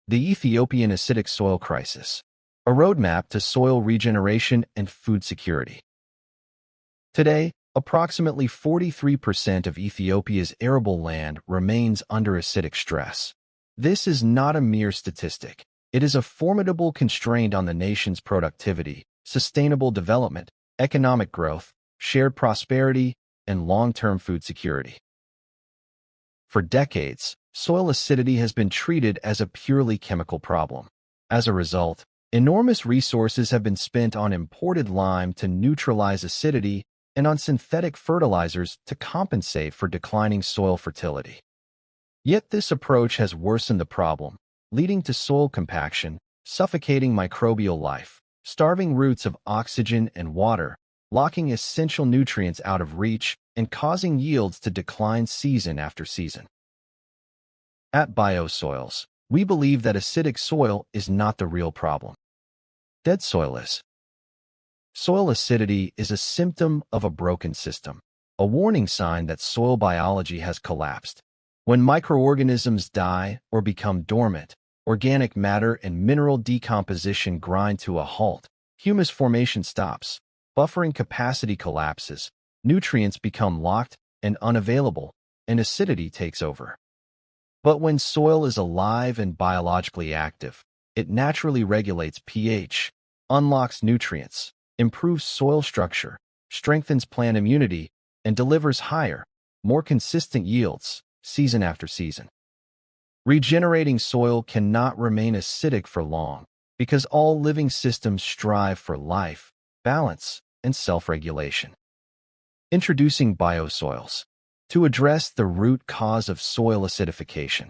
The Ethiopian acidic soil crisis, a roadmap to soil regeneration and food security. Today, approximately 43% of Ethiopia's arable land remains under acidic stress. This is not a mere statistic. It is a formidable constraint on the nation's productivity, sustainable development, economic growth, shared prosperity, and long-term food security. For decades, soil acidity has been treated as a purely chemical problem. As a result, enormous resources have been spent on imported lime to neutralize acidity and on synthetic fertilizers to compensate for declining soil fertility. Yet this approach has worsened the problem, leading to soil compaction, suffocating microbial life, starving roots of oxygen and water, locking essential nutrients out of reach, and causing yields to decline season after season. At BioSoilZ, we believe that acidic soil is not the real problem. Dead soil is. Soil acidity is a symptom of a broken system, a warning sign that soil biology has collapsed. When microorganisms die or become dormant, organic matter and mineral decomposition grind to a halt, humus formation stops, buffering capacity collapses, nutrients become locked and unavailable, and acidity takes over. But when soil is alive and biologically active, it naturally regulates pH, unlocks nutrients, improves soil structure, strengthens plant immunity, and delivers higher, more consistent yields, season after season. Regenerating soil cannot remain acidic for long because all living systems strive for life, balance, and self-regulation. Introducing BioSoilZ. To address the root cause of soil acidification,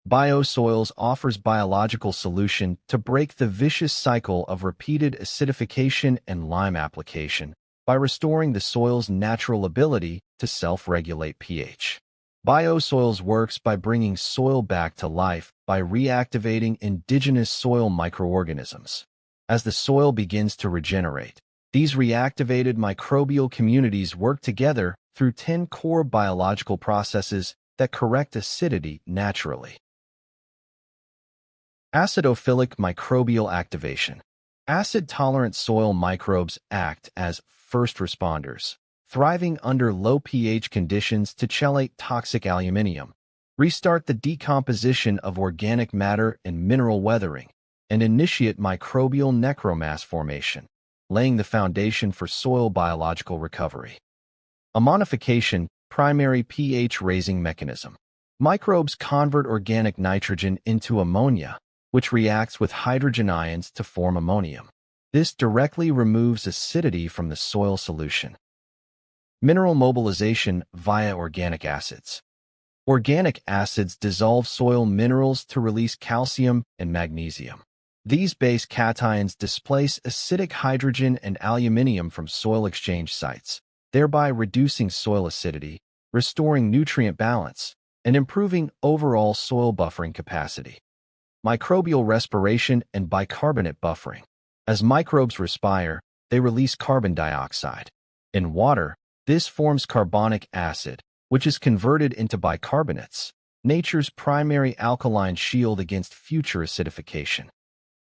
BioSoilZ offers biological solution to break the vicious cycle of repeated acidification and lime application by restoring the soil's natural ability to self-regulate pH. BioSoilZ works by bringing soil back to life by reactivating indigenous soil microorganisms. As the soil begins to regenerate, these reactivated microbial communities work together through 10 core biological processes that correct acidity naturally. Acidophilic microbial activation. Acid-tolerant soil microbes act as first responders, thriving under low pH conditions to chelate toxic aluminum, restart the decomposition of organic matter and mineral weathering, and initiate microbial necromass formation, laying the foundation for soil biological recovery. Ammonification, primary pH-raising mechanism. Microbes convert organic nitrogen into ammonia, which reacts with hydrogen ions to form ammonium. This directly removes acidity from the soil solution. Mineral mobilization via organic acids. Organic acids dissolve soil minerals to release calcium and magnesium. These base cations displace acidic hydrogen and aluminum from soil exchange sites, thereby reducing soil acidity, restoring nutrient balance, and improving overall soil buffering capacity. Microbial respiration and bicarbonate buffering. As microbes respire, they release carbon dioxide. In water, this forms carbonic acid, which is converted into bicarbonates, nature's primary alkaline shield against future acidification.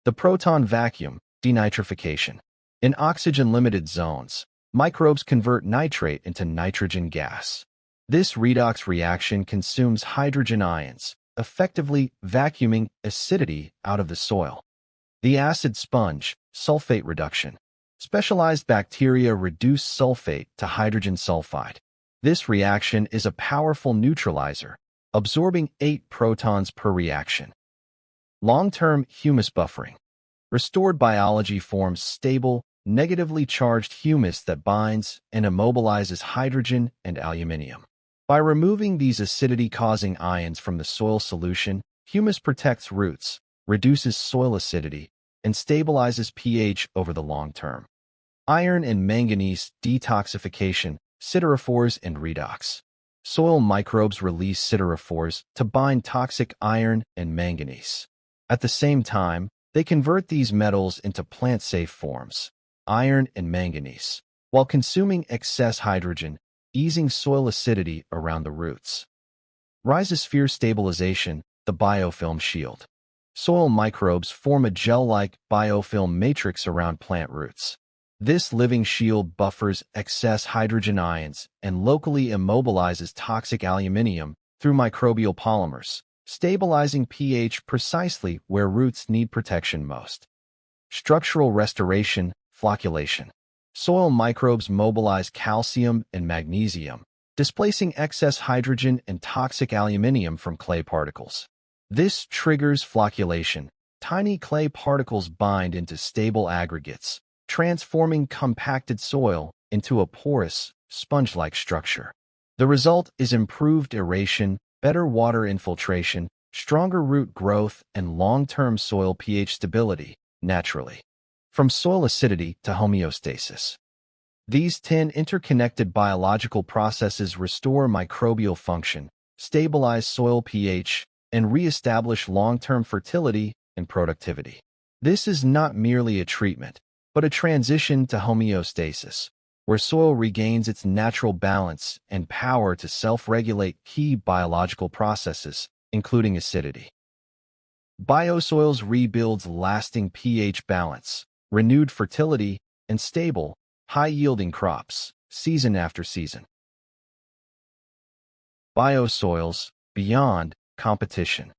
The proton vacuum, denitrification. In oxygen-limited zones, microbes convert nitrate into nitrogen gas. This redox reaction consumes hydrogen ions, effectively vacuuming acidity out of the soil. The acid sponge, sulfate reduction. Specialized bacteria reduce sulfate to hydrogen sulfide. This reaction is a powerful neutralizer, absorbing 8 protons per reaction. Long-term humus buffering. Restored biology forms stable, negatively charged humus that binds and immobilizes hydrogen and aluminum. By removing these acidity-causing ions from the soil solution, humus protects roots, reduces soil acidity, and stabilizes pH over the long term. Iron and manganese detoxification, siderophores and redox. Soil microbes release siderophores to bind toxic iron and manganese. At the same time, they convert these metals into plant-safe forms, iron and manganese, while consuming excess hydrogen, easing soil acidity around the roots. Rhizosphere stabilization, the biofilm shield. Soil microbes form a gel-like biofilm matrix around plant roots. This living shield buffers excess hydrogen ions and locally immobilizes toxic aluminium through microbial polymers, stabilizing pH precisely where roots need protection most. Structural restoration, flocculation. Soil microbes mobilize calcium and magnesium, displacing excess hydrogen and toxic aluminium from clay particles. This triggers flocculation. Tiny clay particles bind into stable aggregates, transforming compacted soil into a porous, sponge-like structure. The result is improved aeration, better water infiltration, stronger root growth, and long-term soil pH stability, naturally. From soil acidity to homeostasis. These 10 interconnected biological processes restore microbial function, stabilize soil pH, and re-establish long-term fertility and productivity. This is not merely a treatment, but a transition to homeostasis, where soil regains its natural balance and power to self-regulate key biological processes, including acidity. BioSoilZ rebuilds lasting pH balance, renewed fertility, and stable, high-yielding crops, season after season. BioSoilZ, beyond competition.